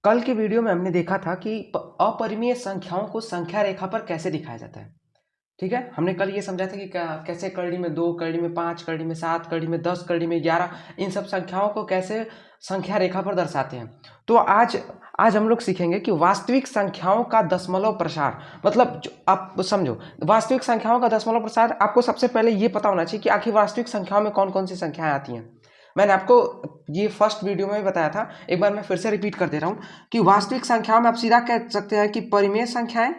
कल के वीडियो में हमने देखा था कि अपरिमेय संख्याओं को संख्या रेखा पर कैसे दिखाया जाता है। ठीक है, हमने कल ये समझा था कि कैसे कड़ी में 2, कड़ी में 5, कड़ी में 7, कड़ी में 10, कड़ी में 11 इन सब संख्याओं को कैसे संख्या रेखा पर दर्शाते हैं। तो आज हम लोग सीखेंगे कि वास्तविक संख्याओं का दशमलव प्रसार, मतलब जो आप समझो वास्तविक संख्याओं का दशमलव प्रसार। आपको सबसे पहले ये पता होना चाहिए कि आखिर वास्तविक संख्याओं में कौन कौन सी संख्याएं आती हैं। मैंने आपको ये फर्स्ट वीडियो में भी बताया था, एक बार मैं फिर से रिपीट कर दे रहा हूं कि वास्तविक संख्याओं में आप सीधा कह सकते हैं कि परिमेय संख्याएं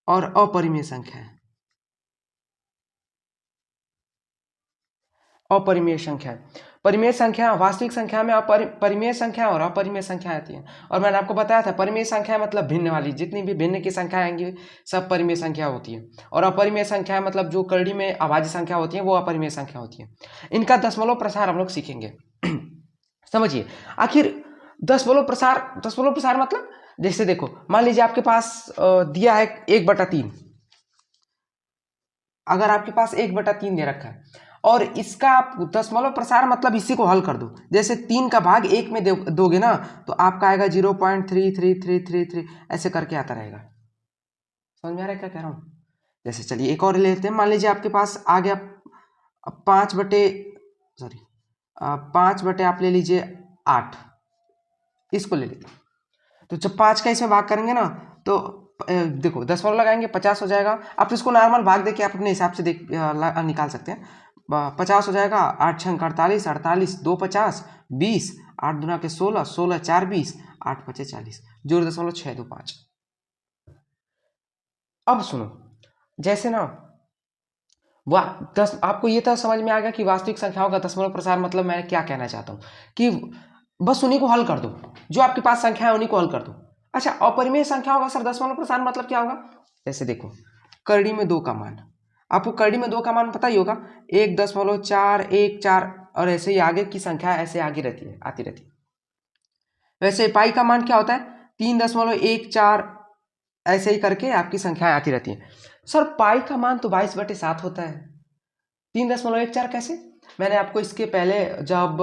और अपरिमेय संख्याएं। अपरिमेय संख्या, परिमेय संख्या, वास्तविक संख्या में परिमेय संख्या और अपरिमेय संख्या आती है। और मैंने आपको बताया था परिमेय संख्या मतलब भिन्न वाली, जितनी भी भिन्न की संख्या आएंगी सब परिमेय संख्या होती है। और अपरिमेय संख्या मतलब जो कड़ी में अभाज्य संख्या होती है वो अपरिमेय संख्या होती है। इनका दशमलव प्रसार हम लोग सीखेंगे। समझिए आखिर दशमलव प्रसार मतलब, जैसे देखो मान लीजिए आपके पास दिया है 1/3। अगर आपके पास 1/3 दे रखा है और इसका आप दशमलव प्रसार मतलब इसी को हल कर दो। जैसे 3 का भाग 1 में दोगे ना तो आपका आएगा 0.3333 ऐसे करके आता रहेगा। समझ में आ रहा है क्या कह रहा हूँ? जैसे चलिए एक और ले लेते हैं। मान लीजिए आपके पास आ गया 5/, आप ले लीजिए 8, इसको ले लीजिए। तो जब 5 का इसमें भाग करेंगे ना तो देखो दशमलव लगाएंगे 50 हो जाएगा। आप तो इसको नॉर्मल भाग देके आप अपने हिसाब से निकाल सकते हैं। 50 हो जाएगा, 8 छंग 48, 48 2 50, 20, 8 दूना के 16, 16 4 20, 8 5 40, 0.625। अब सुनो, जैसे ना आपको ये तो समझ में आ गया कि वास्तविक संख्याओं का दशमलव प्रसार मतलब मैं क्या कहना चाहता हूँ कि बस उन्हीं को हल कर दो, जो आपके पास संख्या है उन्हीं को हल कर दो। अच्छा, अपरिमेय संख्याओं का सर दशमलव प्रसार मतलब क्या होगा? जैसे देखो करड़ी में 2 का मान, आपको करड़ी में 2 का मान पता ही होगा, 1.414 और ऐसे ही आगे की संख्या ऐसे आती रहती है। वैसे पाई का मान क्या होता है? 3.14, ऐसे ही करके आपकी संख्याएं आती रहती हैं। सर पाई का मान तो 22/7 होता है, 3.14 कैसे? मैंने आपको इसके पहले जब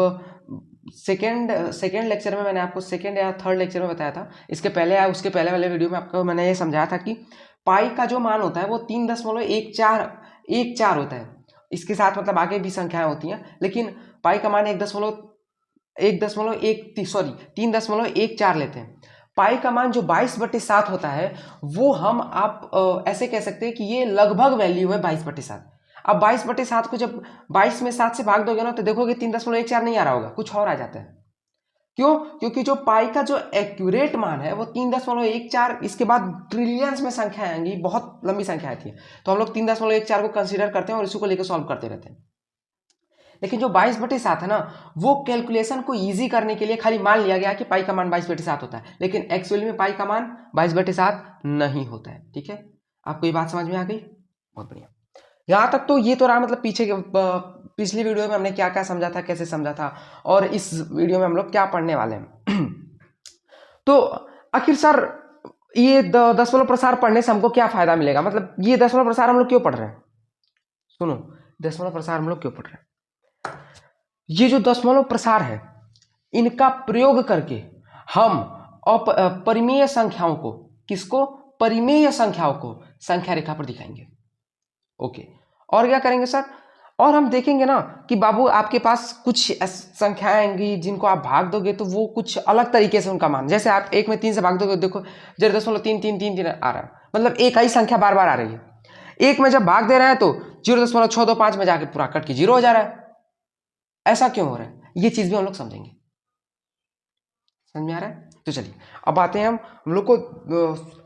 सेकेंड लेक्चर में, मैंने आपको सेकेंड या थर्ड लेक्चर में बताया था, इसके पहले या उसके पहले वाले वीडियो में आपको मैंने ये समझाया था कि पाई का जो मान होता है वो 3.14 होता है। इसके साथ मतलब आगे भी संख्याएं होती हैं, लेकिन पाई का मान 3.14 लेते हैं। पाई का मान जो 22/7 होता है वो आप ऐसे कह सकते हैं कि ये लगभग वैल्यू है 22/7। अब 22/7 को जब 22 में 7 से भाग दोगे ना तो देखोगे 3.14 नहीं आ रहा होगा, कुछ और आ जाता है। क्यों? क्योंकि जो पाई का जो एक्यूरेट मान है वो 3.14, इसके बाद ट्रिलियंस में संख्या आएंगी, बहुत लंबी संख्या आती है, तो हम लोग 3.14 को कंसीडर करते हैं और इसी को लेकर सॉल्व करते रहते हैं। लेकिन जो 22/7 है ना, वो कैलकुलेशन को इजी करने के लिए खाली मान लिया गया कि पाई का मान 22/7 होता है, लेकिन एक्चुअली में पाई का मान 22/7 नहीं होता है। ठीक है, आपको ये बात समझ में आ गई? बहुत बढ़िया। यहाँ तक तो ये तो रहा, मतलब पिछली वीडियो में हमने क्या क्या समझा था, कैसे समझा था, और इस वीडियो में हम लोग क्या पढ़ने वाले हैं। तो आखिर सर ये दशमलव प्रसार पढ़ने से हमको क्या फायदा मिलेगा, मतलब ये दशमलव प्रसार हम लोग क्यों पढ़ रहे हैं? सुनो, दशमलव प्रसार हम लोग क्यों पढ़ रहे हैं? ये जो दशमलव प्रसार है इनका प्रयोग करके हम परिमेय संख्याओं को, किसको? परिमेय संख्याओं को संख्या रेखा पर दिखाएंगे। ओके, और क्या करेंगे सर? और हम देखेंगे ना कि बाबू आपके पास कुछ संख्याएं आएंगी जिनको आप भाग दोगे तो वो कुछ अलग तरीके से उनका मान, जैसे आप 1 में 3 से भाग दोगे, देखो 0.3333 आ रहा है, मतलब एक ही संख्या बार बार आ रही है। 1 में जब भाग दे रहे हैं तो 0.625 में जाके पूरा कट के 0 हो जा रहा है। ऐसा क्यों हो रहा है? ये चीज भी हम लोग समझेंगे। समझ में आ रहा है? तो चलिए अब आते हैं हम लोग को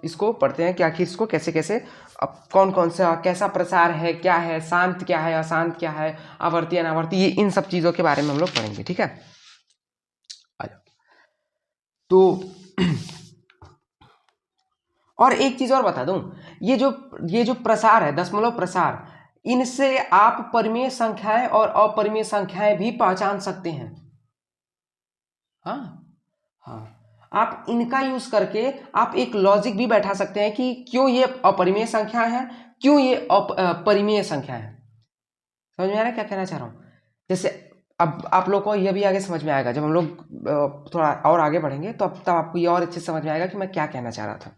इसको पढ़ते हैं कि आखिर इसको कैसे कैसे, अब कौन कौन सा कैसा प्रसार है, क्या है, शांत क्या है, अशांत क्या है, आवर्ती अनावर्ती, ये इन सब चीजों के बारे में हम लोग पढ़ेंगे। ठीक है, आ जाओ। तो और एक चीज और बता दूं, ये जो प्रसार है, दशमलव प्रसार, इनसे आप परिमेय संख्याएं और अपरिमेय संख्याएं भी पहचान सकते हैं। हाँ हाँ, आप इनका यूज करके आप एक लॉजिक भी बैठा सकते हैं कि क्यों ये अपरिमेय संख्या है, क्यों ये परिमेय संख्या है। समझ में आ रहा है क्या कहना चाह रहा हूं? जैसे अब आप लोग को ये भी आगे समझ में आएगा, जब हम लोग थोड़ा और आगे बढ़ेंगे तो तब आपको ये और अच्छे से समझ में आएगा कि मैं क्या कहना चाह रहा था।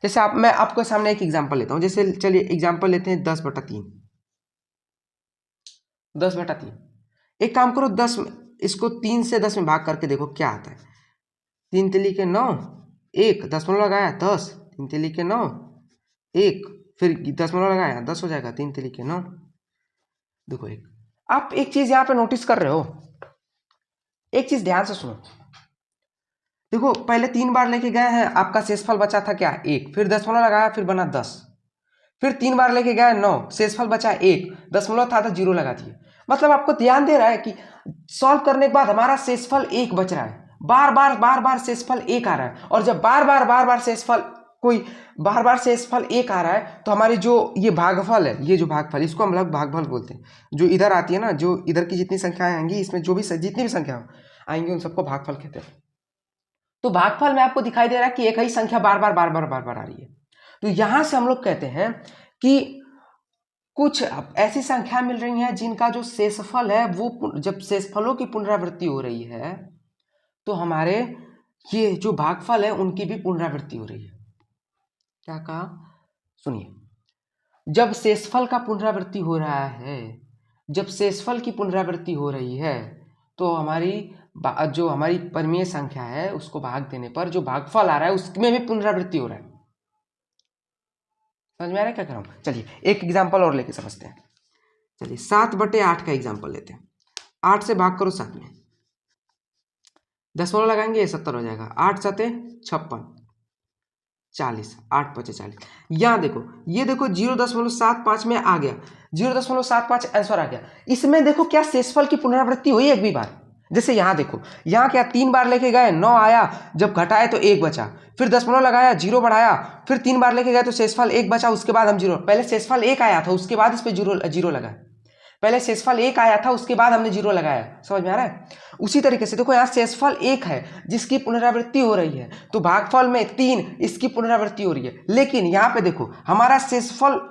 जैसे मैं आपको सामने एक एग्जांपल लेता हूँ। जैसे चलिए एग्जांपल लेते हैं 10/3। 10/3 एक काम करो, 10 इसको 3 से 10 में भाग करके देखो क्या आता है। 3 तिली के 9, 1 दशमलव लगाया 10, 3 तिली के 9, 1 फिर दशमलव लगाया 10 हो जाएगा, 3 तिली के 9। देखो आप एक चीज यहाँ पे नोटिस कर रहे हो, एक चीज ध्यान से सुनो। देखो पहले 3 बार लेके गए हैं, आपका शेषफल बचा था क्या 1, फिर दशमलव लगाया फिर बना 10, फिर 3 बार लेके गए 9, शेषफल बचा 1, दशमलव था तो 0 लगा दिए। मतलब आपको ध्यान दे रहा है कि सॉल्व करने के बाद हमारा शेषफल 1 बच रहा है, बार बार शेषफल 1 आ रहा है। और जब बार बार शेषफल शेषफल 1 आ रहा है तो हमारी जो ये भागफल है, ये जो भागफल, इसको हम लोग भागफल बोलते हैं। जो इधर आती है ना, जो इधर की जितनी संख्याएं आएंगी, इसमें जो भी जितनी भी संख्या आएंगी उन सबको भागफल कहते हैं। तो भागफल में आपको दिखाई दे रहा है कि एक ही संख्या बार बार आ रही है। तो यहां से हम लोग कहते हैं कि कुछ ऐसी संख्या मिल रही हैं जिनका जो शेषफल है वो, जब शेषफलों की पुनरावृत्ति हो रही है तो हमारे ये जो भागफल है उनकी भी पुनरावृत्ति हो रही है। क्या कहा, सुनिए, जब शेषफल का पुनरावृत्ति हो रहा है, जब शेषफल की पुनरावृत्ति हो रही है तो जो हमारी परिमेय संख्या है उसको भाग देने पर जो भागफल आ रहा है उसमें भी पुनरावृत्ति हो रहा है। समझ में आ रहा है क्या कर रहा हूं? चलिए एक एग्जांपल और लेके समझते हैं। चलिए 7/8 का एग्जांपल लेते हैं। 8 से भाग करो 7 में, दशमलव लगाएंगे 70 हो जाएगा, 8 सते 56, 40, 8 पचे 40। यहाँ देखो, ये देखो 0.75 में आ गया, 0.75 आंसर आ गया। इसमें देखो क्या शेषफल की पुनरावृत्ति हुई एक भी बार। जैसे यहाँ देखो, यहाँ क्या 3 बार लेके गए 9 आया, जब घटाए तो 1 बचा, फिर दशमलव लगाया 0 बढ़ाया, फिर 3 बार लेके गए तो शेषफल 1 बचा, उसके बाद हम 0, पहले शेषफल 1 आया था उसके बाद इस पे 0 लगा, पहले शेषफल 1 आया था उसके बाद हमने 0 लगाया। समझ में आ रहा है? उसी तरीके से देखो यहाँ शेषफल 1 है जिसकी पुनरावृत्ति हो रही है, तो भागफल में 3 इसकी पुनरावृत्ति हो रही है। लेकिन यहाँ पे देखो हमारा शेषफल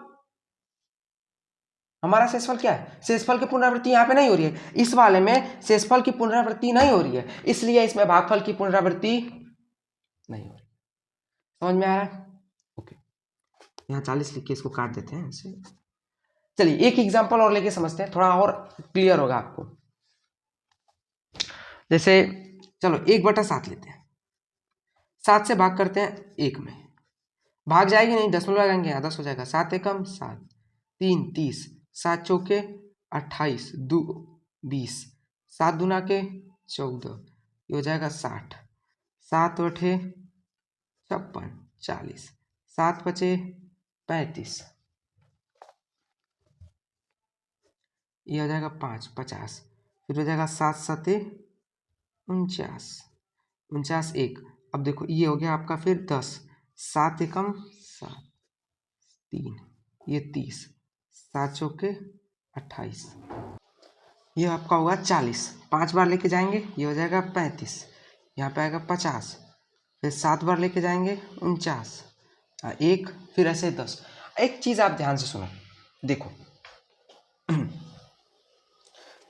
क्या है, शेषफल की पुनरावृत्ति यहाँ पे नहीं हो रही है। इस वाले में शेषफल की पुनरावृत्ति नहीं हो रही है, इसलिए इसमें भागफल की पुनरावृत्ति नहीं हो रही। समझ में आ रहा है? ओके, यहाँ 40 लिख के इसको काट देते हैं ऐसे। चलिए एक एग्जांपल और लेके समझते हैं, थोड़ा और क्लियर होगा आपको। जैसे चलो 1/7 लेते हैं, 7 से भाग करते हैं 1 में, भाग जाएगी नहीं, दशमलव लगाएंगे 10 हो जाएगा, 7 एकम 7, 3 30, 7 चौके 28, 2 20, 7 दूना के 14, ये हो जाएगा 60, 7 8 56, 40, 7 5 35, ये हो जाएगा 5 50, फिर हो जाएगा 7 7 49, 49 1। अब देखो ये हो गया आपका फिर 10, 7 एकम 7, 3, ये 30, 7 चौके 28, ये आपका होगा 40, 5 बार लेके जाएंगे ये हो जाएगा 35, यहाँ पे आएगा 50, फिर 7 बार लेके जाएंगे 49, 1, फिर ऐसे 10। एक चीज़ आप ध्यान से सुनो, देखो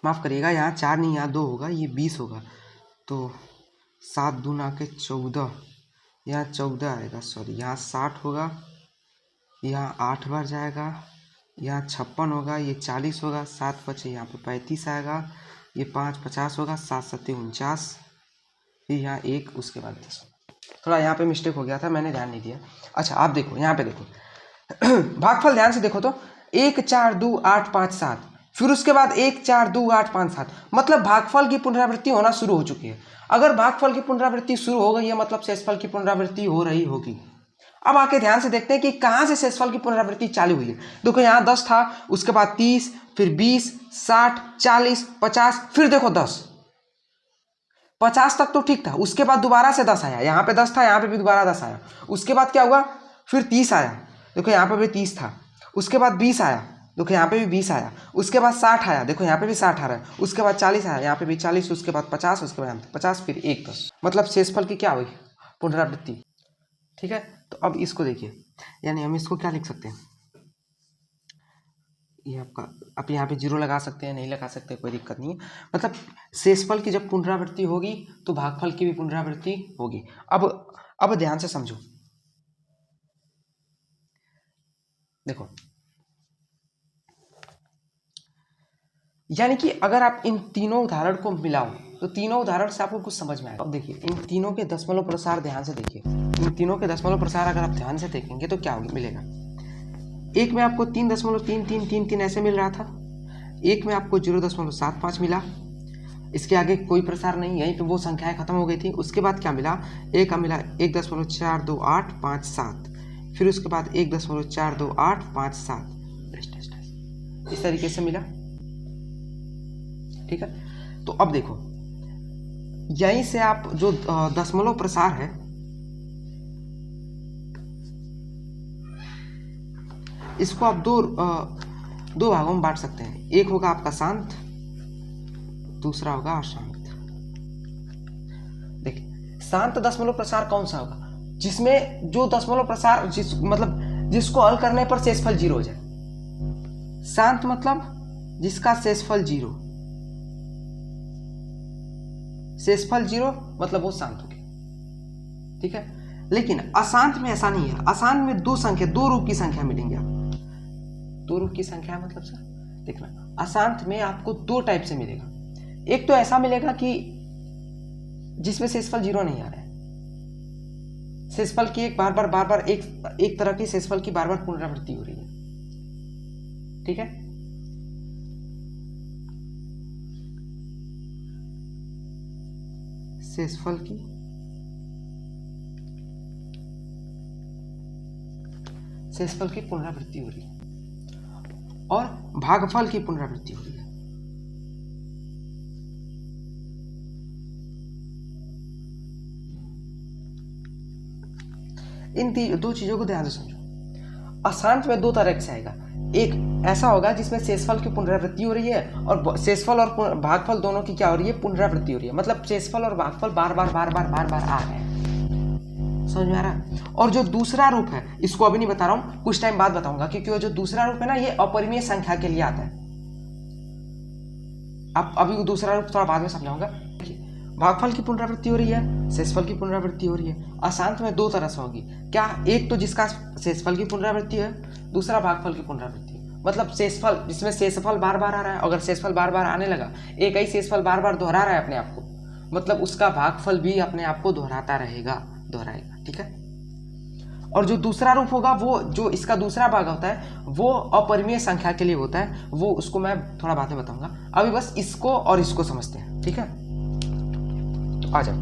माफ़ करिएगा, यहाँ 4 नहीं, यहाँ 2 होगा, ये 20 होगा, तो 7 दूना के 14, यहाँ 14 आएगा, सॉरी यहाँ 60 होगा, यहाँ 8 बार जाएगा, यहाँ 56 होगा, ये 40 होगा, 7 5 यहाँ पे 35 आएगा, ये 5 50 होगा, 7 7 49, फिर यहाँ 1, उसके बाद 10। थोड़ा यहाँ पे मिस्टेक हो गया था, मैंने ध्यान नहीं दिया। अच्छा आप देखो यहाँ पे देखो भागफल ध्यान से देखो तो 1 4 2 8 5 7, फिर उसके बाद 1 4 2 8 5 7, मतलब भागफल की पुनरावृत्ति होना शुरू हो चुकी है। अगर भागफल की पुनरावृत्ति शुरू हो गई है मतलब शेषफल की पुनरावृत्ति हो रही होगी। अब आके ध्यान से देखते हैं कि कहाँ से शेषफल की पुनरावृत्ति चालू हुई है। देखो यहाँ 10 था, उसके बाद 30, फिर 20, 60, 40, 50, फिर देखो 10, 50 तक तो ठीक था, उसके बाद दोबारा से 10 आया, यहाँ पे 10 था, यहाँ पे भी दोबारा 10 आया, उसके बाद क्या हुआ, फिर 30 आया, देखो यहाँ पे भी 30 था, उसके बाद 20 आया, देखो यहाँ पे भी 20 आया, उसके बाद 60 आया, देखो यहाँ पे भी 60 आ रहा है, उसके बाद 40 आया, यहाँ पे भी 40, उसके बाद 50, उसके बाद 50, फिर 1 10, मतलब शेषफल की क्या हुई, पुनरावृत्ति। ठीक है, तो अब इसको देखिए, यानी हम इसको क्या लिख सकते हैं, ये आपका, आप यहाँ पे जीरो लगा सकते हैं, नहीं लगा सकते, कोई दिक्कत नहीं है। मतलब शेषफल की जब पुनरावृत्ति होगी तो भागफल की भी पुनरावृत्ति होगी। अब ध्यान से समझो, देखो, यानी कि अगर आप इन तीनों उदाहरण को मिलाओ तो तीनों उदाहरण से आपको कुछ समझ में आएगा। अब देखिए, इन तीनों के दशमलव प्रसार ध्यान से देखिए, इन तीनों के दशमलव प्रसार अगर आप ध्यान से देखेंगे तो क्या होगा, मिलेगा। एक में आपको 3.3333 ऐसे मिल रहा था, एक में आपको 0.75 मिला, इसके आगे कोई प्रसार नहीं, यहीं पे वो संख्याएं खत्म हो गई थी। उसके बाद क्या मिला, एक का मिला 1.42857, फिर उसके बाद 1.42857, इस तरीके से मिला। ठीक है, तो अब देखो, यहीं से आप जो दशमलव प्रसार है, इसको आप दो भागों में बांट सकते हैं। एक होगा आपका शांत, दूसरा होगा अशांत। देखिए, शांत दशमलव प्रसार कौन सा होगा, जिसमें जो दशमलव प्रसार जिसको हल करने पर शेषफल 0 हो जाए। शांत मतलब जिसका शेषफल 0, शेषफल 0 मतलब वो शांत हो गया। ठीक है, लेकिन अशांत में ऐसा नहीं है। अशांत में दो रूप की संख्या मिलेंगे आपको। दो रूप की संख्या मतलब सर देखना, अशांत में आपको दो टाइप से मिलेगा। एक तो ऐसा मिलेगा कि जिसमें शेषफल 0 नहीं आ रहा है, शेषफल की एक बार एक तरह की शेषफल की बार पुनरावृत्ति हो रही है। ठीक है, शेषफल की पुनरावृत्ति हो रही है और भागफल की पुनरावृत्ति हो रही है। इन दो चीजों को ध्यान से समझो। अशांत में दो तरह से आएगा, एक ऐसा होगा जिसमें शेषफल की पुनरावृत्ति हो रही है और शेषफल और भागफल दोनों की क्या हो रही है, पुनरावृत्ति हो रही है। मतलब शेषफल और भागफल बार बार आ रहे हैं। समझ में आ रहा है। और जो दूसरा रूप है, इसको अभी नहीं बता रहा हूं, कुछ टाइम बाद बताऊंगा, क्योंकि वो जो दूसरा रूप है ना, ये अपरिमेय संख्या के लिए आता है। आप अभी दूसरा रूप थोड़ा बाद में समझाऊंगा। भागफल की पुनरावृत्ति हो रही है, शेषफल की पुनरावृत्ति हो रही है। अशांत में दो तरह से होगी। क्या, एक तो जिसका शेषफल की पुनरावृत्ति है, दूसरा भागफल की पुनरावृत्ति। मतलब शेषफल, जिसमें शेषफल बार बार आ रहा है, अगर शेषफल बार बार आने लगा, एक ही शेषफल बार बार दोहरा रहा है अपने आप को, मतलब उसका भागफल भी अपने आप को दोहराएगा। ठीक है, और जो दूसरा रूप होगा, वो जो इसका दूसरा भाग होता है, वो अपरिमेय संख्या के लिए होता है। वो उसको मैं थोड़ा बाद में बताऊंगा। अभी बस इसको और इसको समझते हैं। ठीक है, तो आ जाओ।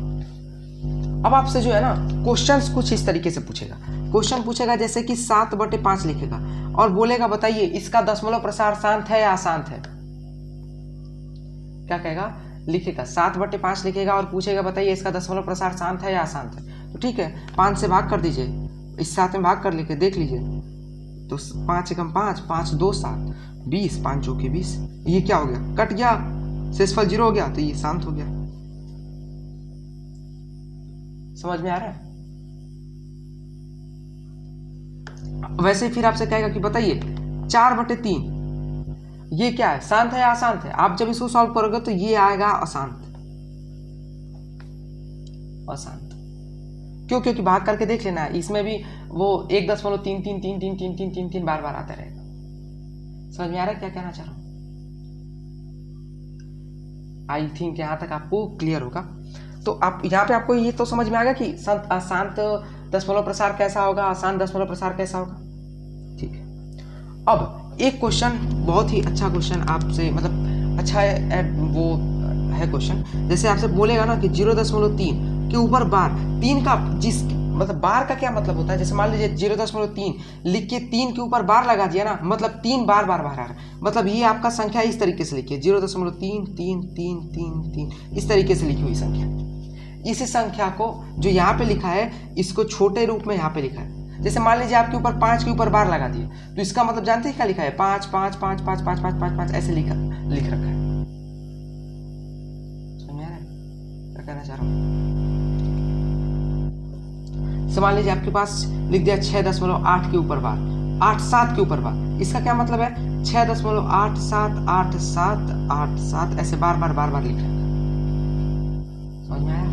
अब आपसे जो है ना, क्वेश्चंस कुछ इस तरीके से पूछेगा। क्वेश्चन पूछेगा जैसे कि 7/5 लिखेगा और बोलेगा बताइए इसका दशमलव प्रसार शांत है या अशांत है। क्या कहेगा, लिखेगा 7/5 लिखेगा और पूछेगा बताइए इसका दशमलव प्रसार शांत है या अशांत है। तो ठीक है, 5 से भाग कर दीजिए, इस 7 में भाग कर लेके देख लीजिए। तो 5 एकम 5, 5 2 7, 20, 5 चौके 20। ये क्या हो गया, कट गया, शेषफल 0 हो गया, तो ये शांत हो गया। समझ में आ रहा है। वैसे फिर आपसे कहेगा कि बताइए 4/3 ये क्या है, शांत है या अशांत है। आप जब इसको सॉल्व करोगे तो ये आएगा अशांत। क्यों, क्योंकि भाग करके देख लेना है, इसमें भी वो 1.33333333 बार आता रहेगा। समझ में आ रहा है क्या कहना चाह रहा हूं। आई थिंक यहां तक आपको क्लियर होगा। तो आप यहाँ पे आपको ये तो समझ में आ गया कि अशांत दशमलव प्रसार कैसा होगा, अशांत दशमलव प्रसार कैसा होगा। ठीक है, अब एक क्वेश्चन, बहुत ही अच्छा क्वेश्चन आपसे, मतलब अच्छा है वो है क्वेश्चन। जैसे आपसे बोलेगा ना कि 0.3 के ऊपर बार, 3 का जिस मतलब बार का क्या मतलब होता है, जैसे मान लीजिए 0.3 लिख के 3 के ऊपर बार लगा दिया ना, मतलब 3 बार आ रहा है। मतलब ये आपका संख्या इस तरीके से लिखिए, 0.33333 इस तरीके से लिखी हुई संख्या। इस संख्या को जो यहाँ पे लिखा है, इसको छोटे रूप में यहाँ पे लिखा है। जैसे मान लीजिए आपके ऊपर 5 के ऊपर बार लगा दिए, तो इसका मतलब जानते हैं क्या लिखा है, 5 5 5 5 5 5 5 5 ऐसे लिख रखा है। समझ में आ रहा है क्या कहना चाह रहा हूँ। मान लीजिए आपके पास लिख दिया 6.8 के ऊपर बार, 87 के ऊपर बार। इसका क्या मतलब है 6.878787 ऐसे बार बार लिखा है। समझ में आया?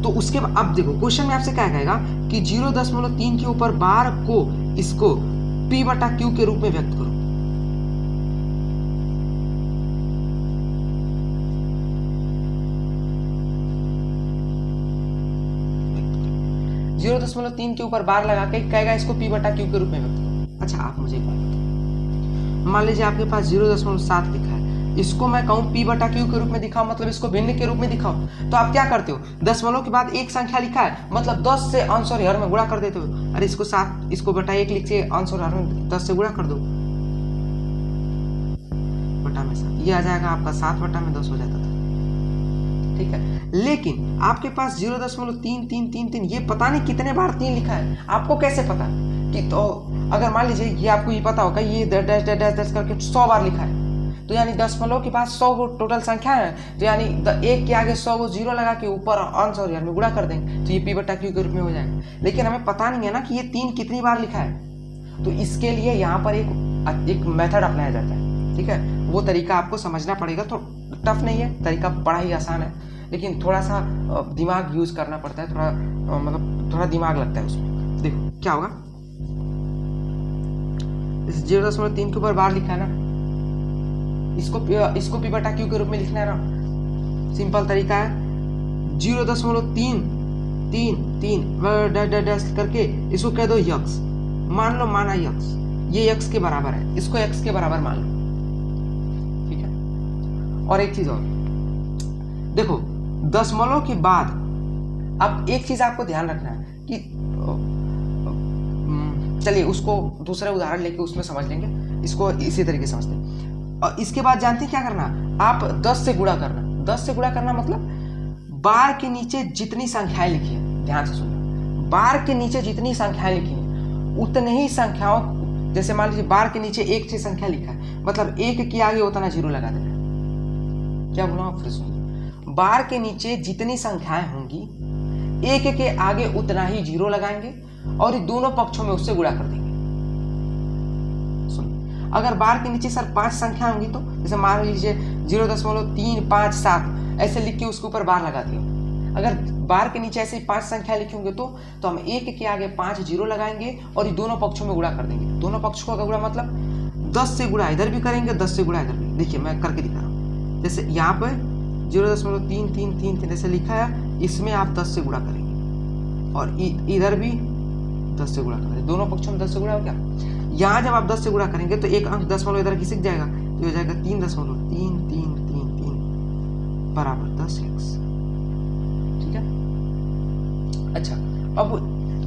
तो उसके बाद अब देखो क्वेश्चन में आपसे क्या कहेगा कि 0.3 के ऊपर बार को इसको P/Q के रूप में व्यक्त करो। जीरो 0.3 के ऊपर बार लगा के कहेगा इसको P/Q के रूप में व्यक्त करो। अच्छा आप मुझे एक बात बताओ, मान लीजिए आपके पास 0.7 लिखा है, इसको मैं कहूँ P/Q के रूप में दिखाओ, मतलब इसको भिन्न के रूप में दिखाओ, तो आप क्या करते हो, दशमलव के बाद एक संख्या लिखा है मतलब 10 से अंश और हर में गुणा कर देते हो। अरे इसको 7 इसको बटा 1 लिख के अंश और हर में 10 से गुणा कर दो, बटा में 7, ये आ जाएगा आपका 7 बटा में 10 हो जाता था। ठीक है, लेकिन आपके पास 0.3333 ये पता नहीं कितने बार 3 लिखा है, आपको कैसे पता कि, तो अगर मान लीजिए ये आपको ये पता होगा ये डैश डैश डैश डैश करके 100 बार लिखा है, तो यानी दशमलव के पास 100 टोटल संख्या है, तो यानी एक के आगे 100 को जीरो लगा के ऊपर अंश और हर में गुणा कर देंगे तो ये P/Q के रूप में हो जाएगा। लेकिन हमें पता नहीं है ना कि ये 3 कितनी बार लिखा है, तो इसके लिए यहाँ पर एक मेथड अपनाया जाता है। ठीक है, वो तरीका आपको समझना पड़ेगा, तो टफ नहीं है, तरीका बड़ा ही आसान है, लेकिन थोड़ा सा दिमाग यूज करना पड़ता है, थोड़ा मतलब थोड़ा दिमाग लगता है उसमें। देखो क्या होगा, इस 0.3 के ऊपर बार लिखा है ना, इसको P/Q के रूप में लिखना है ना, सिंपल तरीका है 0.333 डैश करके इसको कह दो यक्स, मान लो माना यक्स, ये यक्स के बराबर है, इसको x के बराबर मान लो। ठीक है, और एक चीज और देखो, दशमलव के बाद अब एक चीज आपको ध्यान रखना है कि चलिए उसको दूसरा उदाहरण लेके उसमें समझ लेंगे, इसको इसी तरीके से समझते हैं। और इसके बाद जानते हैं क्या करना, आप 10 से गुणा करना। 10 से गुणा करना मतलब बार के नीचे जितनी संख्याएं लिखी है, ध्यान से सुनना, बार के नीचे जितनी संख्याएं लिखी है उतने ही संख्याओं, जैसे मान लीजिए बार के नीचे 1 से संख्या लिखा है, मतलब 1 के आगे उतना जीरो लगा देना। क्या बोला आप फिर सुनिए, बार के नीचे जितनी संख्याएं होंगी 1 के आगे उतना ही जीरो लगाएंगे और दोनों पक्षों में उससे गुणा कर देंगे। अगर बार के नीचे सर 5 संख्या होंगी, तो जैसे मान लीजिए 0.357 ऐसे लिख के उसके ऊपर बार लगा दिया। अगर बार के नीचे ऐसे 5 संख्या लिखी होंगे तो हम 1 के आगे 5 जीरो लगाएंगे और दोनों पक्षों में गुणा कर देंगे। दोनों पक्षों का गुणा मतलब 10 से गुणा इधर भी करेंगे, 10 से गुणा इधर भी। देखिए मैं करके दिखा रहा हूँ, जैसे यहाँ पर 0.3333 ऐसे लिखा है, इसमें आप 10 से गुणा करेंगे और इधर भी 10 से गुणा करेंगे, दोनों पक्षों में 10 से गुणा हो क्या। यहाँ जब आप 10 से गुणा करेंगे तो एक अंक दशमलव इधर खिसक जाएगा, तो हो जाएगा 3.3333 बराबर 10x। ठीक है, अच्छा अब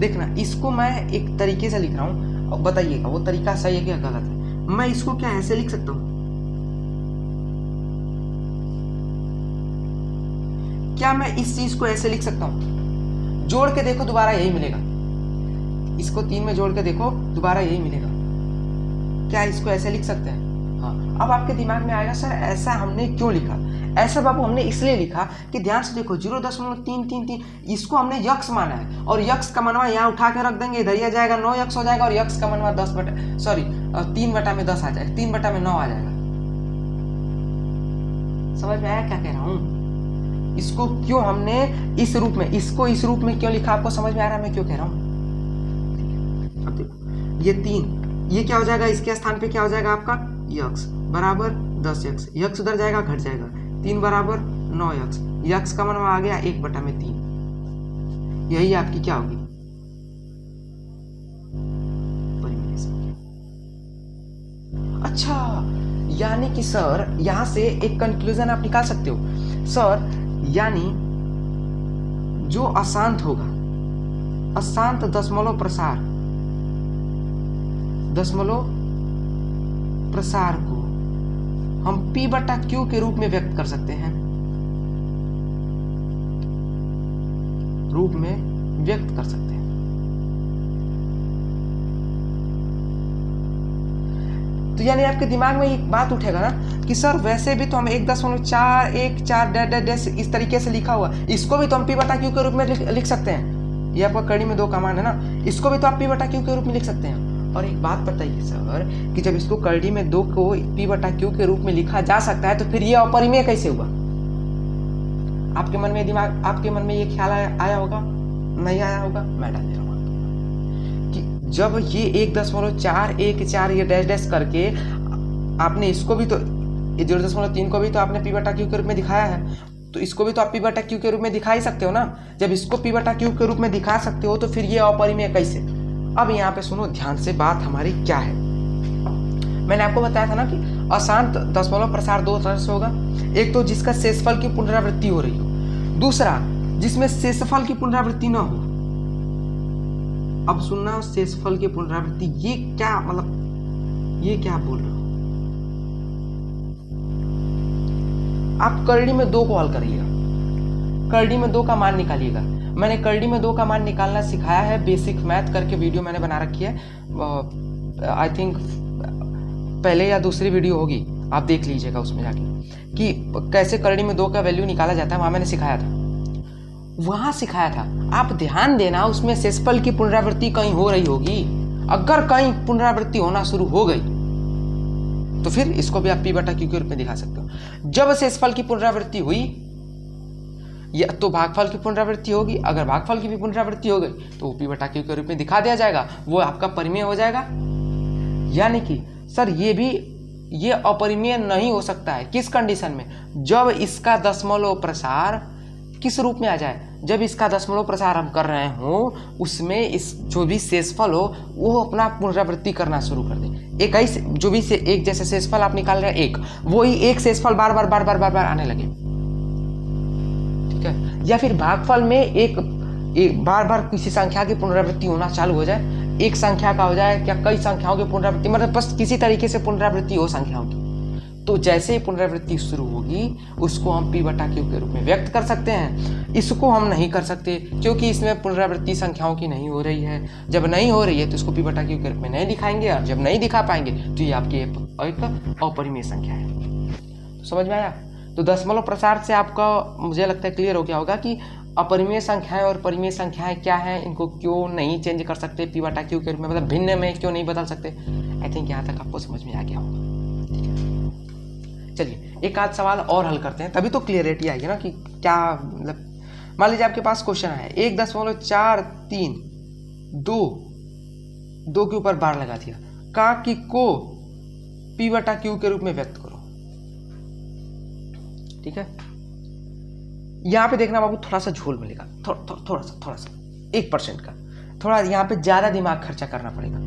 देखना, इसको मैं एक तरीके से लिख रहा हूँ, अब बताइएगा वो तरीका सही है क्या गलत है। मैं इसको क्या ऐसे लिख सकता हूँ, क्या मैं इस चीज को ऐसे लिख सकता हूँ, जोड़ के देखो दोबारा यही मिलेगा, इसको 3 में जोड़ के देखो दोबारा यही मिलेगा, क्या इसको ऐसे लिख सकते हैं। हाँ, अब आपके दिमाग में आएगा सर ऐसा हमने क्यों लिखा। ऐसा बाबू हमने इसलिए लिखा कि ध्यान से देखो 0.333 इसको हमने यक्स माना है और यक्स का मनवा यहाँ उठा के रख देंगे, इधर ही आ जाएगा 9 यक्स हो जाएगा और यक्स का मनवा 3 बटा में 10 आ जाएगा, 3 बटा में 9 आ जाएगा। समझ में आया क्या कह रहा हूँ। इसको क्यों हमने इस रूप में, इसको इस रूप में क्यों लिखा, आपको समझ में आ रहा है मैं क्यों कह रहा हूँ। अब देखो ये 3, ये क्या हो जाएगा, इसके स्थान पे क्या हो जाएगा आपका यक्स बराबर 10x, यक्स उधर जाएगा घट जाएगा, 3 बराबर 9x, यक्स का मान आ गया 1 बटा में 3, यही आपकी क्या होगी परिमेय संख्या। अच्छा, यानी कि सर यहां से एक कंक्लूजन आप निकाल सकते हो सर, यानी जो अशांत होगा, अशांत दशमलव प्रसार को हम P/Q के रूप में व्यक्त कर सकते हैं, तो यानी आपके दिमाग में एक बात उठेगा ना कि सर वैसे भी तो हम 1.414 इस तरीके से लिखा हुआ, इसको भी तो हम P/Q के रूप में लिख सकते हैं। ये आपका कड़ी में 2 का मान है ना, इसको भी तो आप पी बटा क्यू के रूप में लिख सकते हैं। और एक बात बताइए सर कि जब इसको कड़ी में 2 को पी बटा क्यू के रूप में लिखा जा सकता है तो फिर ये अपरिमेय कैसे हुआ? आपके मन में ये ख्याल आया होगा? नहीं आया होगा? मैं डाल दे रहा हूँ कि जब ये 1.414 ये डैश डैश करके आपने इसको भी तो 0.3 को भी तो आपने पी बटा क्यू के रूप में दिखाया है, तो इसको भी तो आप पी बटा क्यू के रूप में दिखा ही सकते हो ना। जब इसको पी बटा क्यू के रूप में दिखा सकते हो तो फिर ये अपरिमेय कैसे? अब यहाँ पे सुनो ध्यान से, बात हमारी क्या है। मैंने आपको बताया था ना कि अशांत दशमलव प्रसार 2 तरह से होगा। एक तो जिसका शेषफल की पुनरावृत्ति हो रही हो, दूसरा जिसमें शेषफल की पुनरावृत्ति ना हो। अब सुनना, शेषफल की पुनरावृत्ति, ये क्या मतलब, ये क्या बोल रहे हो आप? करड़ी में 2 को हल करिएगा, करड़ी में 2 का मान निकालिएगा। मैंने करड़ी में 2 का मान निकालना सिखाया है, बेसिक मैथ करके वीडियो मैंने बना रखी है, आई थिंक पहले या दूसरी वीडियो होगी, आप देख लीजिएगा उसमें जाके कि कैसे करड़ी में 2 का वैल्यू निकाला जाता है, वहाँ मैंने सिखाया था, वहाँ सिखाया था। आप ध्यान देना, उसमें शेषफल की पुनरावृत्ति कहीं हो रही होगी। अगर कहीं पुनरावृत्ति होना शुरू हो गई तो फिर इसको भी आप पी बटा क्यू के रूप में दिखा सकते हो। जब शेषफल की पुनरावृत्ति हुई या तो भागफल की पुनरावृत्ति होगी, अगर भागफल की भी पुनरावृत्ति हो गई तो वो पी बटा क्यू के रूप में दिखा दिया जाएगा, वो आपका परिमेय हो जाएगा। यानी कि सर ये अपरिमेय नहीं हो सकता है। किस कंडीशन में? जब इसका दशमलव प्रसार किस रूप में आ जाए, जब इसका दशमलव प्रसार हम कर रहे हो उसमें इस जो भी शेषफल हो वो अपना पुनरावृत्ति करना शुरू कर दे। एक ऐसे जो भी से एक जैसे शेषफल आप निकाल रहे हैं एक, वही एक शेषफल बार बार आने लगे, ठीक है। या फिर भागफल में एक बार बार किसी संख्या की पुनरावृत्ति होना चालू हो जाए, एक संख्या का हो जाए क्या कई संख्याओं की पुनरावृत्ति, मतलब बस किसी तरीके से पुनरावृत्ति हो संख्याओं की। तो जैसे ही पुनरावृत्ति शुरू होगी उसको हम पी बटा क्यू के रूप में व्यक्त कर सकते हैं। इसको हम नहीं कर सकते क्योंकि इसमें पुनरावृत्ति संख्याओं की नहीं हो रही है। जब नहीं हो रही है तो इसको पी बटा क्यू के रूप में नहीं दिखाएंगे, और जब नहीं दिखा पाएंगे तो ये आपकी एक अपरिमेय संख्या है। समझ में आया? तो दशमलव प्रसार से आपका मुझे लगता है क्लियर हो गया होगा कि अपरिमेय संख्याएं और परिमेय संख्याएं क्या हैं, इनको क्यों नहीं चेंज कर सकते पी बटा क्यू के रूप में, मतलब भिन्न में क्यों नहीं बदल सकते। आई थिंक यहाँ तक आपको समझ में आ गया होगा। ठीक है, चलिए एक आध सवाल और हल करते हैं, तभी तो क्लियरिटी आएगी ना कि क्या मतलब। मान लीजिए आपके पास क्वेश्चन है 1.432 के ऊपर बार लगा दिया, का कि को पी बटा क्यू के रूप में व्यक्त करो। ठीक है, यहाँ पे देखना बाबू थोड़ा सा झोल मिलेगा, थोड़ा सा 1% का, थोड़ा यहाँ पे ज्यादा दिमाग खर्चा करना पड़ेगा।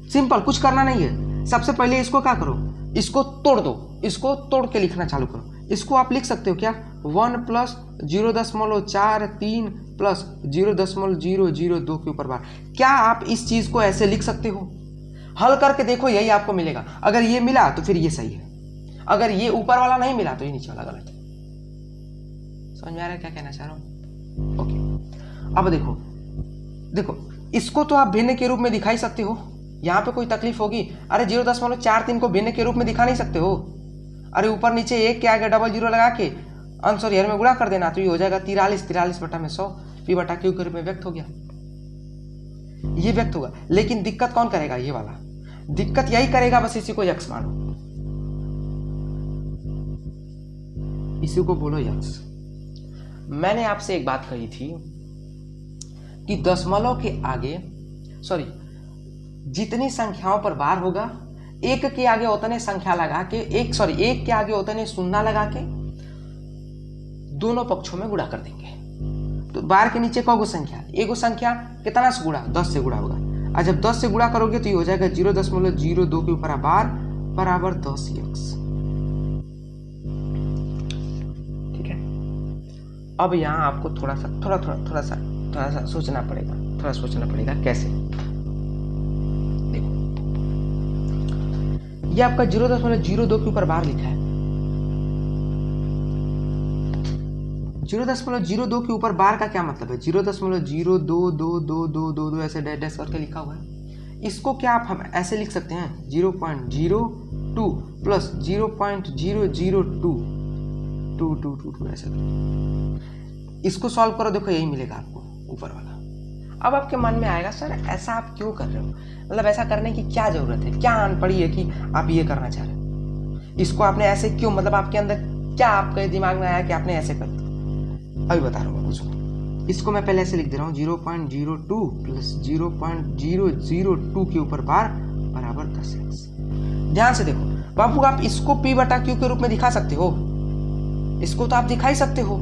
सिंपल, कुछ करना नहीं है। सबसे पहले इसको क्या करो, इसको तोड़ दो, इसको तोड़ के लिखना चालू करो। इसको आप लिख सकते हो क्या 1 + 0.43 + 0.002 के ऊपर बार। क्या आप इस चीज को ऐसे लिख सकते हो? हल करके देखो, यही आपको मिलेगा। अगर ये मिला तो फिर ये सही है, अगर ये ऊपर वाला नहीं मिला तो ये नीचे वाला गलत है। समझ में आ रहा है क्या कहना चाह रहा हूं? ओके, अब देखो इसको तो आप भिन्न के रूप में दिखा ही सकते हो, यहाँ पे कोई तकलीफ होगी? अरे 0.43 को भिन्न के रूप में दिखा नहीं सकते हो? अरे ऊपर नीचे एक के आगे डबल जीरो लगा के आंसर हेयर में गुणा कर देना, तो ये हो जाएगा 43/100 पी बटा क्यू के रूप में व्यक्त हो गया, ये व्यक्त होगा। लेकिन दिक्कत कौन करेगा? ये वाला दिक्कत यही करेगा, बस इसी को यक्स मानो, इसी को बोलो यक्स। मैंने आपसे एक बात कही थी कि दशमलव के आगे जितनी संख्याओं पर बार होगा, एक के आगे उतने संख्या लगा के एक के आगे उतने शून्य लगा के दोनों पक्षों में गुणा कर देंगे। तो बार के नीचे कौगो संख्या, एगो संख्या कितना से गुणा? 10 से गुणा होगा। और जब 10 से गुणा करोगे तो ये हो जाएगा 0.02 के ऊपर बार बराबर 10 यक्स। ठीक है, अब यहाँ आपको थोड़ा सा सोचना पड़ेगा। कैसे? देखो, ये आपका 0.02 के ऊपर बार लिखा है। 0.02 के ऊपर बार का क्या मतलब है? 0.022222 ऐसे डैश डैश करके लिखा हुआ है। इसको क्या आप हम ऐसे लिख सकते हैं 0.02 + 0.00222 ऐसे। इसको सॉल्व करो, देखो यही मिलेगा आपको ऊपर वाला। अब आपके मन में आएगा सर ऐसा आप क्यों कर रहे हो, मतलब ऐसा करने की क्या ज़रूरत है, क्या आन पड़ी है कि आप ये करना चाह रहे हो, इसको आपने ऐसे क्यों, मतलब आपके अंदर क्या आपके दिमाग में आया कि आपने ऐसे कर दिया। अभी बता रहा हूँ उसको, इसको मैं पहले ऐसे लिख दे रहा हूँ 0.02 प्लस 0.002 के ऊपर बार बराबर 10x। ध्यान से देखो बाबू, आप इसको p बटा q के रूप में दिखा सकते हो, इसको तो आप दिखा ही सकते हो।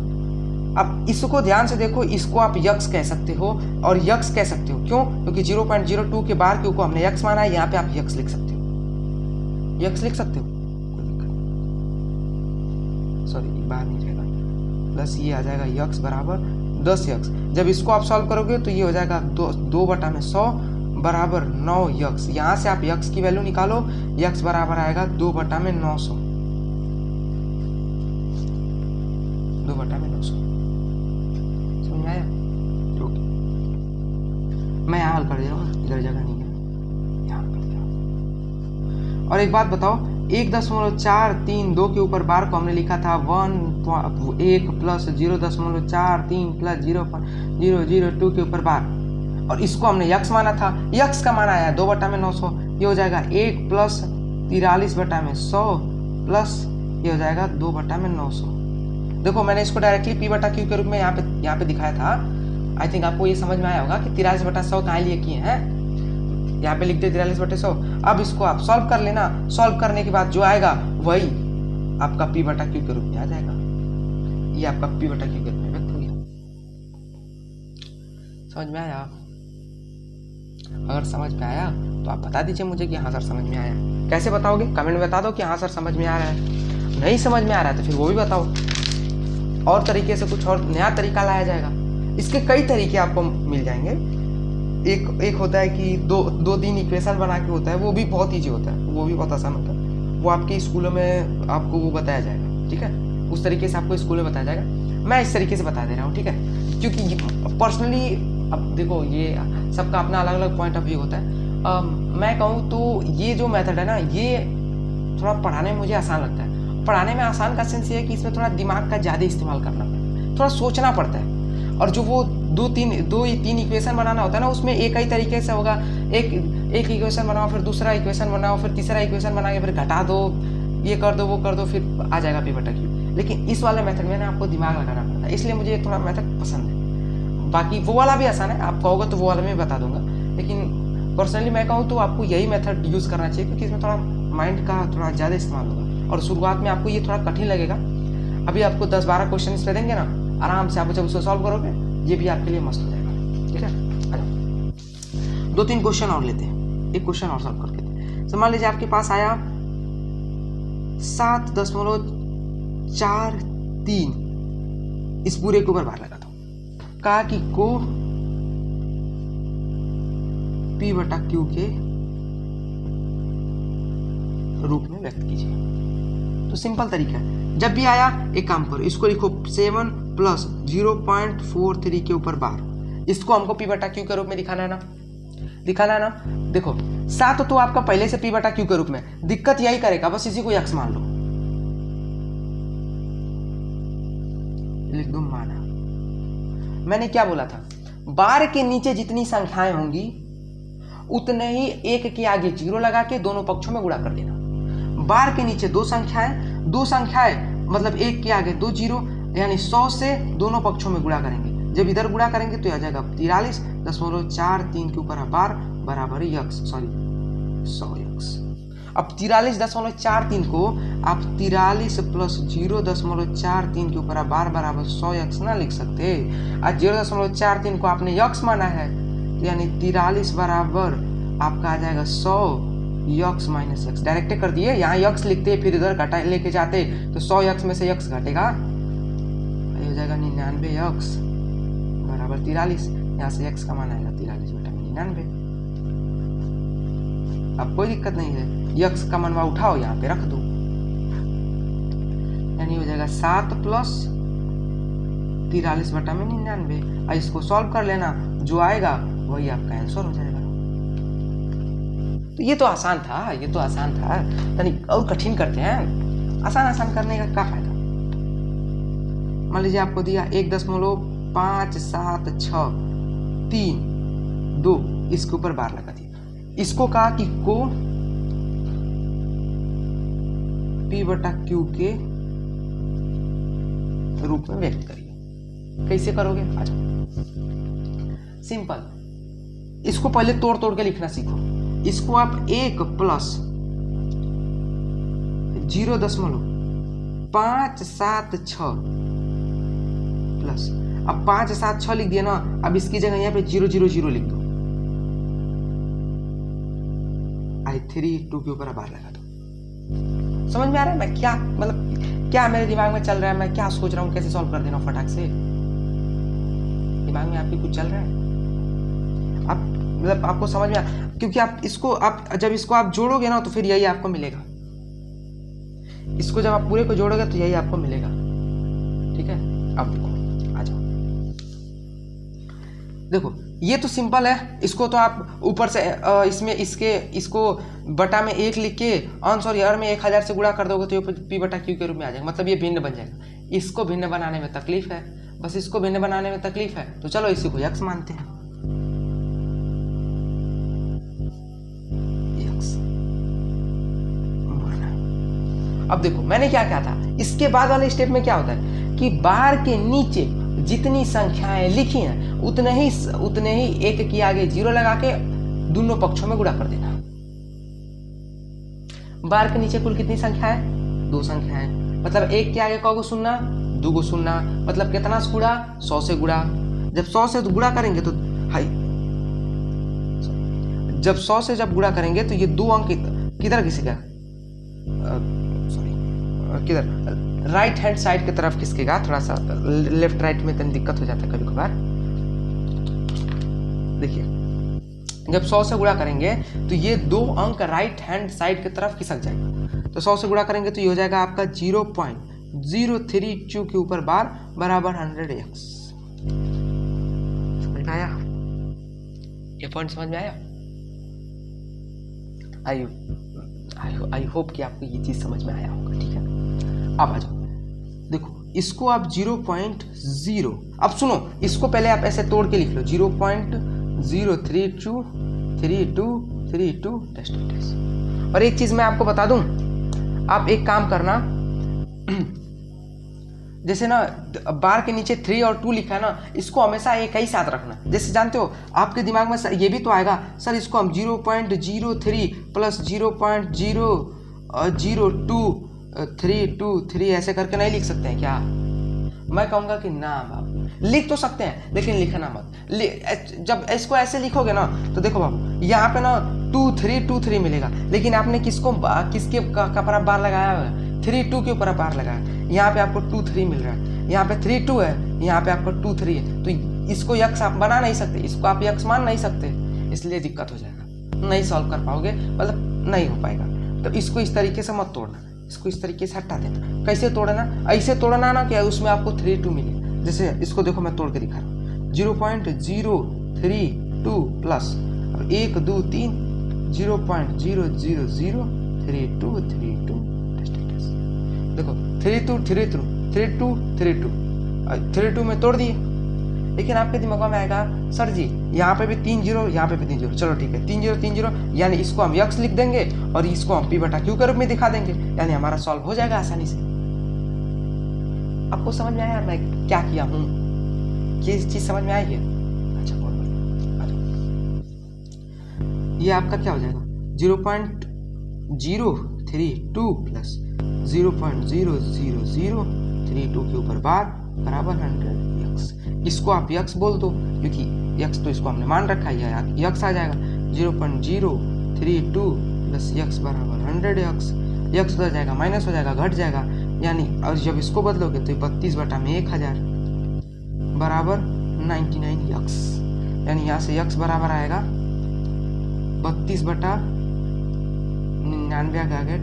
अब इसको ध्यान से देखो, इसको आप यक्स कह सकते हो और यक्स कह सकते हो, क्यों? क्योंकि 0.02 के बार क्यू को हमने यक्स माना है, यहाँ पे आप यक्स लिख सकते हो, यक्स लिख सकते हो, कोई दिक्कत नहीं, सॉरी बाहर नहीं जाएगा, प्लस ये आ जाएगा यक्स बराबर 10x। जब इसको आप सॉल्व करोगे तो ये हो जाएगा 2 बटा में 100 बराबर 9 यक्स। यहाँ से आप यक्स की वैल्यू निकालो, यक्स बराबर आएगा 2 बटा में 900, 2 बटा में 900। समझ में आया? ओके, मैं यहाँ हल कर दे रहा हूँ, इधर जगह नहीं है, यहाँ कर दिया। और एक बात बताओ, 1.432 के ऊपर बार को हमने लिखा था 1 प्लस 0.43 प्लस 0.002 के ऊपर बार, और इसको हमने यक्स माना था, यक्स का माना आया 2 बटा में 900, ये हो जाएगा 1 प्लस 43 बटा में 100 प्लस ये हो जाएगा 2 बटा में 900। देखो मैंने इसको डायरेक्टली p बटा q के रूप में यहाँ पे दिखाया था। आई थिंक आपको ये समझ में आया होगा कि 43 बटा 100 कहाँ लिए किए हैं, यहाँ पे लिखते 43 बटे 100। अब इसको आप सॉल्व कर लेना, सॉल्व करने के बाद जो आएगा वही आपका p बटा q के रूप में आ जाएगा, ये आपका p बटा q के रूप में व्यक्त हो गया। समझ में आया? अगर समझ में आया तो आप बता दीजिए मुझे कि हाँ सर समझ में आया। कैसे बताओगे? कमेंट में बता दो कि हाँ सर समझ में आ रहा है। नहीं समझ में आ रहा है तो फिर वो भी बताओ, और तरीके से कुछ और नया तरीका लाया जाएगा। इसके कई तरीके आपको मिल जाएंगे। एक होता है कि दो तीन इक्वेशन बना के होता है, वो भी बहुत ईजी होता है, वो भी बहुत आसान होता है, वो आपके स्कूलों में आपको वो बताया जाएगा, ठीक है? उस तरीके से आपको स्कूल में बताया जाएगा, मैं इस तरीके से बता दे रहा हूँ, ठीक है? क्योंकि पर्सनली अब देखो ये सबका अपना अलग अलग पॉइंट ऑफ व्यू होता है। मैं कहूँ तो ये जो मेथड है ना, ये थोड़ा पढ़ाने में मुझे आसान लगता है। पढ़ाने में आसान का सेंस ये है कि इसमें थोड़ा दिमाग का ज़्यादा इस्तेमाल करना पड़ता है, थोड़ा सोचना पड़ता है। और जो वो दो तीन इक्वेशन बनाना होता है ना, उसमें एक ही तरीके से होगा, एक इक्वेशन बनाओ, फिर दूसरा इक्वेशन बनाओ, फिर तीसरा इक्वेशन बना के फिर घटा दो, ये कर दो, वो कर दो, फिर आ जाएगा p बटा q। लेकिन इस वाले मेथड में ना आपको दिमाग लगाना पड़ता है, इसलिए मुझे थोड़ा मेथड पसंद है। बाकी वो वाला भी आसान है, आप कहोगे तो वो वाला मैं बता दूंगा, लेकिन पर्सनली मैं कहूँ तो आपको यही मेथड यूज़ करना चाहिए, क्योंकि इसमें थोड़ा माइंड का थोड़ा ज़्यादा इस्तेमाल होगा। और शुरुआत में आपको ये थोड़ा कठिन लगेगा, अभी आपको 10-12 क्वेश्चन इस पे देंगे ना, आराम से आप जब उसको सॉल्व करोगे ये भी आपके लिए मस्त हो जाएगा, ठीक है? 2-3 क्वेश्चन और लेते हैं, एक क्वेश्चन और सॉल्व करके। तो मान लीजिए आपके पास आया 7.43, इस पूरे के ऊपर बार लगा दो, कहा कि को p बटा q के रूप में व्यक्त कीजिए। तो सिंपल तरीका है, जब भी आया एक काम करो, इसको लिखो 7 प्लस 0.43 के ऊपर बार, इसको हमको p बटा q के रूप में दिखाना है ना, देखो 7 तो आपका पहले से p बटा q के रूप में, दिक्कत यही करेगा, बस इसी को x मान लो, लिख दो माना। मैंने क्या बोला था, बार के नीचे जितनी संख्याएं होंगी उतने ही एक के आगे 0 लगा के दोनों पक्षों में गुणा कर देना। बार के नीचे दो संख्याएं मतलब एक के आगे 2 0, यानी 100 से दोनों पक्षों में गुणा करेंगे। जब इधर गुणा करेंगे तो आ जाएगा 43.43 के ऊपर बार बराबर यक्स, सॉरी 100 यक्स। अब 43.43 को आप 43 प्लस 0.43 के ऊपर बार बराबर 100 यक्स ना लिख सकते। आज 0.43 को आपने यक्स माना है, तो यानी 43 बराबर आपका आ जाएगा 100 यक्स माइनस यक्स। डायरेक्ट कर दिए, यहाँ यक्स लिखते फिर इधर घटा लेके जाते तो 100 यक्स में से यक्स घटेगा, ये हो जाएगा 99 यक्स बराबर 43। यहाँ से यक्स का मान आएगा 43 बटा 99। अब कोई दिक्कत नहीं है, यक्स का मनवा उठाओ यहाँ पे रख दो, यानी हो जाएगा 7 प्लस 43 बटा 99। और इसको सॉल्व कर लेना, जो आएगा वही आपका आंसर हो जाएगा। तो ये तो आसान था, यानी और कठिन करते हैं, आसान करने का क्या फायदा। मान लीजिए आपको दिया 1.576 3, 2 इसके ऊपर बार लगा दिया। इसको कहा कि को P/Q के रूप में व्यक्त करिए। कैसे करोगे? आ जाओ, सिंपल। इसको पहले तोड़ तोड़ के लिखना सीखो। इसको आप 1 + 0.576 प्लस, अब 5 7 6 लिख दिया ना, अब इसकी जगह यहाँ पे 000 लिख दो, I3 2 के ऊपर बार लगा दो। समझ में आ रहा है मैं क्या मतलब क्या मेरे दिमाग में चल रहा है, मैं क्या सोच रहा हूँ, कैसे सॉल्व कर देना फटाक से? दिमाग में आपके कुछ चल रहा है? आप मतलब आपको समझ में क्योंकि आप इसको जब इसको आप जोड़ोगे ना तो फिर यही आपको मिलेगा। इसको जब आप पूरे को जोड़ोगे तो यही आपको मिलेगा। ठीक है, अब देखो, आ जाओ, देखो ये तो सिंपल है। इसको तो आप ऊपर से इसमें इसको बटा में 1 लिख के अंश और हर में 1000 से गुणा कर दोगे तो ये P/Q के रूप में आ जाएगा। मतलब ये भिन्न बन जाएगा। इसको भिन्न बनाने में तकलीफ है, बस इसको भिन्न बनाने में तकलीफ है, तो चलो इसी को x मानते हैं। x माना। अब देखो मैंने क्या कहा था, इसके बाद वाले स्टेप में क्या होता है कि बार के नीचे जितनी संख्याएं लिखी हैं उतने ही एक के आगे 0 लगा के दोनों पक्षों में गुणा कर देना। बार के नीचे कुल कितनी संख्या है? 2 संख्या है। मतलब 1 के आगे कौ सुनना? 2 को सुनना। मतलब कितना से गुणा? 100 से गुणा। जब 100 से गुणा करेंगे तो जब 100 से जब गुणा करेंगे तो ये 2 अंक किधर खिसकेगा? किधर? राइट हैंड साइड की तरफ खिसकेगा। थोड़ा सा लेफ्ट राइट में तनी दिक्कत हो जाता है कभी कभार। देखिए जब 100 से गुणा करेंगे तो ये 2 अंक राइट हैंड साइड की तरफ खिसक जाएगा। तो 100 से गुणा करेंगे तो ये हो जाएगा आपका 0.032 के ऊपर बार बराबर 100x। समझ में आया? ये पॉइंट समझ में आया? आई होप कि आपको ये चीज समझ में आया होगा। ठीक है, अब आ जाओ, देखो इसको आप 0.0, अब सुनो इसको पहले आप ऐसे तोड़ के लिख लो 0.0323232 टेस्ट। और एक चीज मैं आपको बता दूं, आप एक काम करना, जैसे ना बार के नीचे 3 और 2 लिखा है ना, इसको हमेशा एक ही साथ रखना। जैसे जानते हो आपके दिमाग में ये भी तो आएगा, सर इसको हम 0.03 प्लस 0.00232 ऐसे करके नहीं लिख सकते हैं क्या? मैं कहूँगा कि ना बाबू, लिख तो सकते हैं लेकिन लिखना मत। जब इसको ऐसे लिखोगे ना तो देखो बाबू यहाँ पे ना 2323 मिलेगा, लेकिन आपने किसके ऊपर बार लगाया है? 32 के ऊपर बार लगाया। यहाँ पे आपको 23 मिल रहा है, यहाँ पे 32 है, यहाँ पे आपको 23 है। तो इसको यक्स आप बना नहीं सकते, इसको आप यक्स मान नहीं सकते, इसलिए दिक्कत हो जाएगा, नहीं सॉल्व कर पाओगे, मतलब नहीं हो पाएगा। तो इसको इस तरीके से मत तोड़ना, इसको इस तरीके से हटा देना। कैसे तोड़ना? ऐसे तोड़ना ना कि उसमें आपको 32 मिले। जैसे इसको देखो मैं तोड़ के दिखा रहा हूँ, 0.032 प्लस 1 2 3 0.0003232। देखो 32 में तोड़ दिए। लेकिन आपके दिमाग में आएगा सर जी यहाँ पे भी 3 0, यहाँ पे भी 3 0। चलो ठीक है, 3 0 3 0, यानी इसको हम यक्स लिख देंगे और इसको हम P/Q के रूप में दिखा देंगे, यानी हमारा सॉल्व हो जाएगा आसानी से। आपको समझ में आया मैं क्या किया हूँ? ये चीज समझ में आई है? अच्छा बहुत बढ़िया। ये आपका क्या हो जाएगा? 0.032 प्लस 0.00032 के ऊपर बार बराबर 100x। इसको आप यक्स बोल दो, क्योंकि यक्स तो इसको हमने मान रखा है, यक्स आ जाएगा 0.032 प्लस यक्स बराबर 100x। यक्स हो जाएगा माइनस हो जाएगा, घट जाएगा, यानी और जब इसको बदलोगे तो 32/1000 बराबर 99x। यानी यहाँ से यक्स बराबर आएगा 32/99 के आगे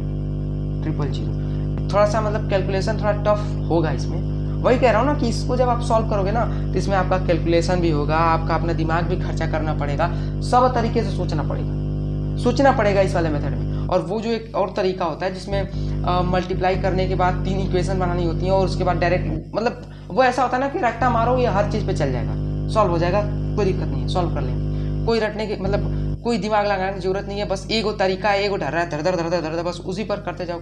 000। थोड़ा सा मतलब कैलकुलेशन थोड़ा टफ होगा इसमें, वही कह रहा हूँ ना कि इसको जब आप सॉल्व करोगे ना तो इसमें आपका कैलकुलेशन भी होगा, आपका अपना दिमाग भी खर्चा करना पड़ेगा, सब तरीके से सोचना पड़ेगा इस वाले मेथड में। और वो जो एक और तरीका होता है जिसमें मल्टीप्लाई करने के बाद 3 इक्वेशन बनानी होती हैं और उसके बाद डायरेक्ट, मतलब वो ऐसा होता है ना कि रट्टा मारो ये हर चीज़ पे चल जाएगा, सॉल्व हो जाएगा, कोई दिक्कत नहीं है, सॉल्व कर लेंगे। कोई रटने की मतलब कोई दिमाग लगाने की जरूरत नहीं है, बस एगो तरीका है, एगो ढर रहा है धर बस उसी पर करते जाओ।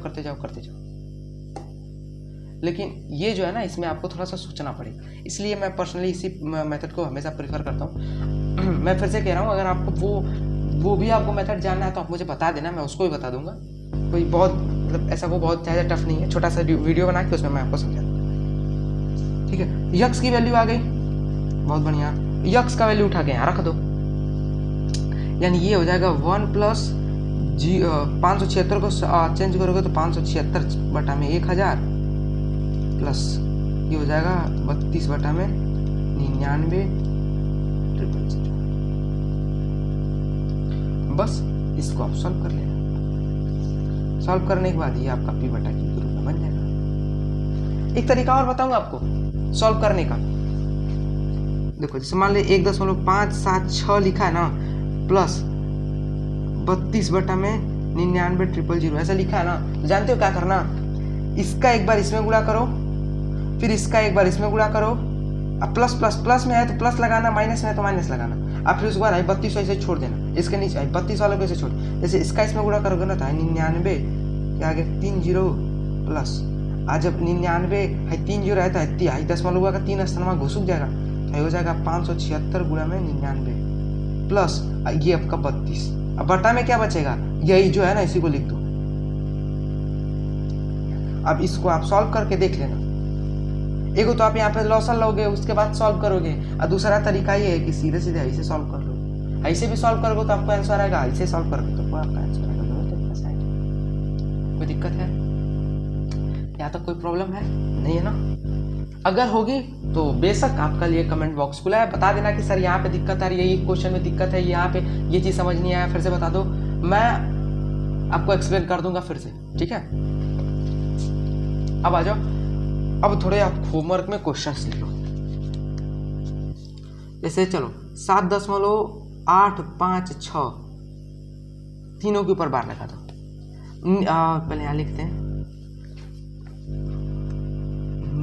लेकिन ये जो है ना, इसमें आपको थोड़ा सा सोचना पड़ेगा, इसलिए मैं पर्सनली इसी मेथड को हमेशा प्रेफर करता हूँ। मैं फिर से कह रहा हूँ, अगर आपको वो भी आपको मेथड जानना है तो आप मुझे बता देना, मैं उसको भी बता दूंगा। कोई बहुत मतलब ऐसा वो बहुत ज़्यादा टफ नहीं है, छोटा सा वीडियो बना के उसमें मैं आपको समझा दूँगा। ठीक है, यक्स की वैल्यू आ गई, बहुत बढ़िया। यक्स का वैल्यू उठा के यहाँ रख दो, यानी ये हो जाएगा 1 प्लस 576 को चेंज करोगे तो 576 बटा में 1000 प्लस ये हो जाएगा 32 बटा में 99 000। बस इसको आप सॉल्व कर लेना। सॉल्व करने के बाद ये आपका पी बटा क्यू के रूप में बन जाएगा। एक तरीका और बताऊंगा आपको सॉल्व करने का। देखो जैसे मान ली 1.576 लिखा है ना, प्लस 32 बटा में 99 000 ऐसा लिखा है ना, तो जानते हो क्या करना, इसका एक बार इसमें गुणा करो, फिर इसका एक बार इसमें गुणा करो। अब प्लस प्लस प्लस में है तो प्लस लगाना, माइनस में है तो माइनस लगाना। अब फिर उसके बाद 32 ऐसे छोड़ देना, इसके नीचे 32 वालों को ऐसे छोड़, जैसे इसका इसमें गुणा करोगे ना तो 99 के आगे 30 प्लस, आज जब 99 है 30 है तो 10 का 3 स्थान घुसुक जाएगा, तो हो जाएगा 576 गुणा में 99 प्लस ये आपका 32। अब बटा में क्या बचेगा, यही जो है ना इसी को लिख दो। अब इसको आप सॉल्व करके देख लेना। एगो तो आप यहाँ पे लॉसल लोगे, उसके बाद सॉल्व करोगे, और दूसरा तरीका ये है कि सीधे सीधे ऐसे सॉल्व कर लो। ऐसे भी सॉल्व करोगे तो आपको आंसर आएगा, ऐसे सॉल्व करोगे तो आपका आंसर आएगा। दोनों तरीके से आएगा। कोई दिक्कत है यहाँ तक? कोई प्रॉब्लम है नहीं है ना? अगर होगी तो बेशक आपका लिए कमेंट बॉक्स खुला है, बता देना कि सर यहाँ पे दिक्कत आ रही है, ये क्वेश्चन में दिक्कत है, यहाँ पे ये चीज़ समझ नहीं आया, फिर से बता दो, मैं आपको एक्सप्लेन कर दूंगा फिर से। ठीक है, अब आ जाओ, अब थोड़े आप होमवर्क में क्वेश्चंस लिखो। जैसे चलो 7.856 तीनों के ऊपर बार लगा दो। पहले यहाँ लिखते हैं,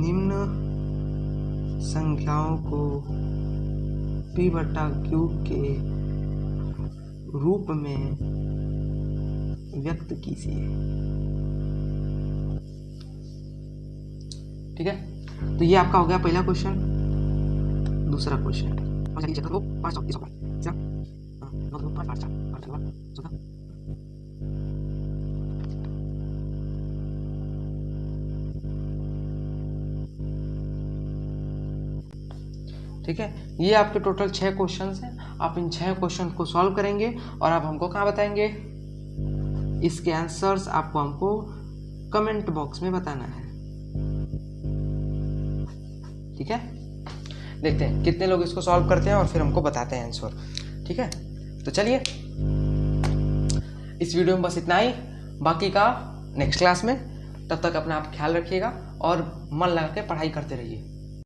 निम्न संख्याओं को पी बटा क्यू के रूप में व्यक्त कीजिए। ठीक है, तो ये आपका हो गया पहला क्वेश्चन। दूसरा क्वेश्चन ठीक है, ये आपके टोटल 6 क्वेश्चंस हैं। आप इन 6 क्वेश्चन को सॉल्व करेंगे और आप हमको कहाँ बताएंगे, इसके आंसर्स आपको हमको कमेंट बॉक्स में बताना है। ठीक है, देखते हैं कितने लोग इसको सॉल्व करते हैं और फिर हमको बताते हैं आंसर। ठीक है, तो चलिए इस वीडियो में बस इतना ही, बाकी का नेक्स्ट क्लास में। तब तक अपना आप ख्याल रखिएगा और मन लगा के पढ़ाई करते रहिए।